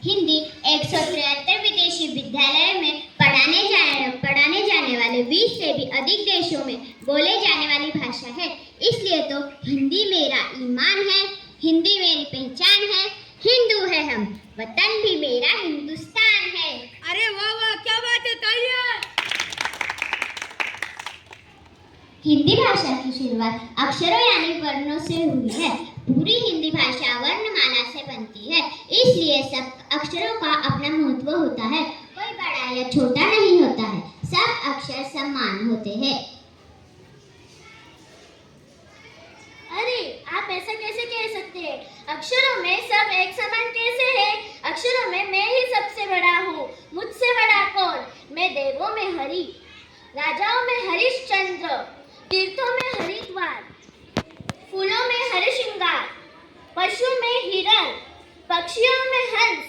हिंदी 173 विदेशी विद्यालयों में पढ़ाने जाने वाले 20 से भी अधिक देशों में बोले जाने वाली भाषा है। इसलिए तो हिंदी मेरा ईमान है, हिंदी मेरी पहचान है, हिंदू है हम, वतन भी मेरा हिंदुस्तान है। अरे वाह वाह, क्या बात है, तालियां। हिंदी भाषा की शुरुआत अक्षरों यानी वर्णों से हुई है। पूरी हिंदी भाषा वर्णमाला से बनती है, इसलिए सब अक्षरों का अपना महत्व होता है। कोई बड़ा या छोटा नहीं होता है, सब अक्षर समान होते हैं। अरे आप ऐसा कैसे कह सकते हैं? अक्षरों में सब एक समान कैसे है? अक्षरों में मैं ही सबसे बड़ा हूँ, मुझसे बड़ा कौन? मैं देवों में हरि, राजाओं में हरिश्चंद्र, तीर्थों में हरिद्वार, फूलों में हरिश्रृंगार, पशु में हिरण, पक्षियों में हंस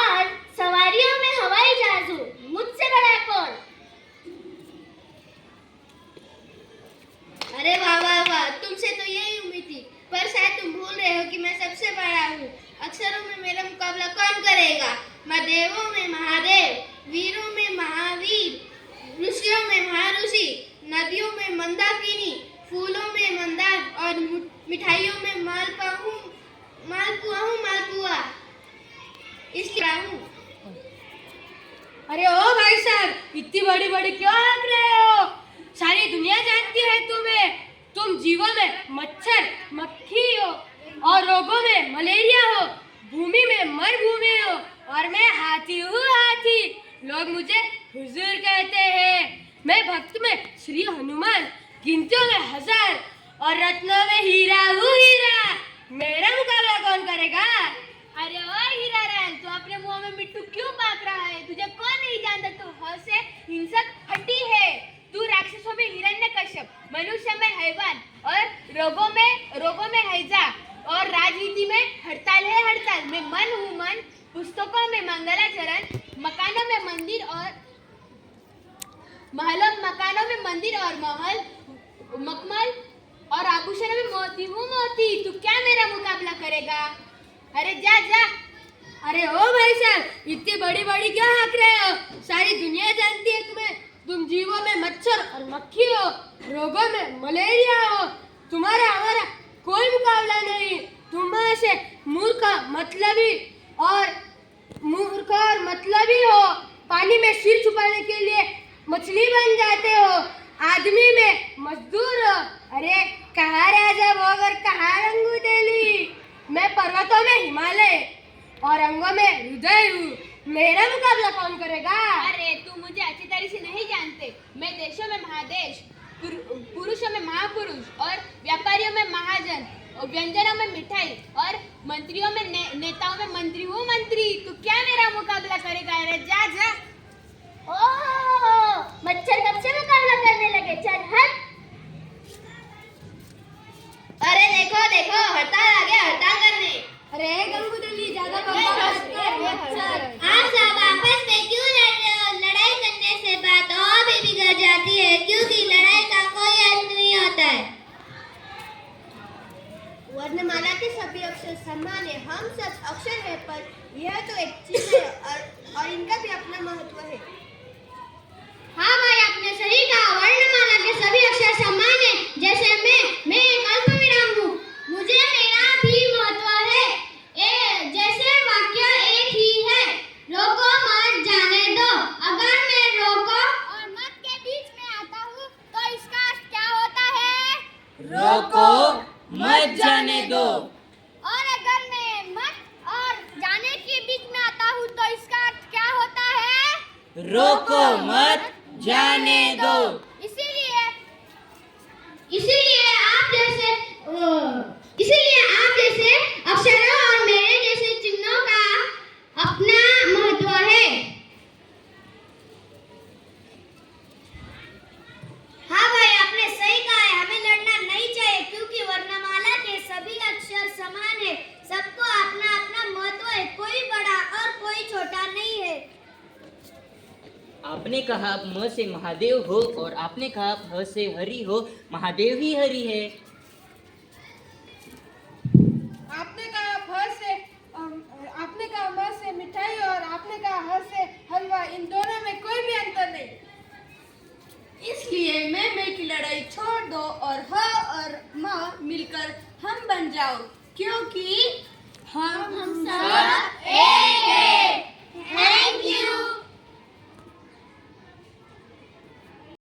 और सवारियों में हवाई जहाज हूँ, मुझसे बड़ा कौन? अरे वाह वाह वाह, तुमसे तो यही उम्मीद थी, पर शायद तुम भूल रहे हो कि मैं सबसे बड़ा हूँ। अक्षरों में मेरा मुकाबला कौन करेगा? मैं देवों में महादेव, वीरों में महावीर, ऋषियों में महर्षि, नदियों में मंदाकिनी, फूलों में मंदार और मिठाइयों में मालपुआ इसलिए हूँ। अरे ओ भाई साहब, इतनी बड़ी बड़ी क्यों हंस रहे हो? सारी दुनिया जानती है तुम्हें। तुम जीवों में मच्छर मक्खी हो और रोगों में मलेरिया हो, भूमि में मरुभूमि हो और मैं हाथी हूँ, हाथी। लोग मुझे हुजूर कहते हैं। मैं भक्त में श्री हनुमान, गिनतियों में 1000 और रत्नों में हीरा हूँ, हीरा। मेरा मुकाबला कौन करेगा? अरे ओ हीरा लाल, तू अपने मुंह में मिट्टू क्यों पाक रहा है? तुझे कौन नहीं जानता? तू ह से हिंसक हड्डी है। तू राक्षसों में हिरण्यकश्यप, मनुष्य में हैवान और रोगों में हैजा और राजनीति में हड़ताल है, हड़ताल। मैं मन हूँ, मन। पुस्तकों में मंगलाचरण, मकानों में मंदिर और महल, मखमल और आभूषणों में मोती हूँ, मोती। तू क्या मेरा मुकाबला करेगा? अरे जा जा। अरे ओ भाई साहब, इतनी बड़ी बड़ी क्या हंस रहे हो? सारी दुनिया जानती है तुम्हें। तुम जीवों में मच्छर और मक्खी हो, रोगों में मलेरिया हो। तुम्हारा हमारा कोई मुकाबला नहीं। तुम से मूर्ख और मतलबी हो। पानी में सिर छुपाने के लिए मछली बन जाते हो, आदमी में मजदूर हो। अरे कहाँ राजा भोग और कहाँ रंगू तेली। मैं पर्वतों में हिमालय और अंगों में हृदय हूँ। मेरा मुकाबला कौन करेगा? अरे तू मुझे अच्छी तरह से नहीं जानते। मैं देशों में महादेश, पुरुषों में महापुरुष और व्यापारियों में महाजन और व्यंजनों में मिठाई और मंत्रियों में नेताओं में मंत्री हूँ, मंत्री। तू क्या मेरा मुकाबला करेगा? अरे जा जा। ओह, मच्छर कब से मुकाबला करने लगे? चल हट। अरे देखो देखो, हड़ताल आ गया, हड़ताल करने। अरे गंगूदली, ज्यादा बकवास मत। आप सब आपस में क्यों लड़ रहे हो? लड़ाई करने से बात और भी बिगड़ जाती है, क्योंकि लड़ाई का कोई अंत नहीं होता है। वर्णमाला के सभी अक्षर समान है, हम सब अक्षर है, पर यह तो एक चीज है और इनका भी अपना महत्व है। हाँ भाई, आपने सही कहा। वर्णमाला के सभी अक्षर समान है। जैसे मैं एक अल्पविराम हूँ, मुझे मेरा भी महत्व है। जैसे वाक्य एक ही है, रोको मत जाने दो। अगर मैं रोको और मत के बीच में आता हूँ तो इसका अर्थ क्या होता है? रोको मत जाने दो। और अगर मैं मत और जाने के बीच में आता हूँ तो इसका अर्थ क्या होता है? रोको मत जाने दो। इसीलिए आप जैसे अक्षरों और मेरे जैसे चिन्हों का अपना महत्व है। हाँ भाई, आपने सही कहा है। हमें लड़ना नहीं चाहिए, क्योंकि वर्णमाला के सभी अक्षर समान है। सबको अपना अपना महत्व है, कोई बड़ा और कोई छोटा नहीं है। आपने कहा म से महादेव हो और आपने कहा ह से हरि हो, महादेव ही हरि है। आपने कहा म से मिठाई मिठाई और आपने कहा ह से हलवा, इन दोनों में कोई भी अंतर नहीं। इसलिए मैं की लड़ाई छोड़ दो और ह और म मिलकर हम बन जाओ, क्योंकि हम सब एक है। Thank you.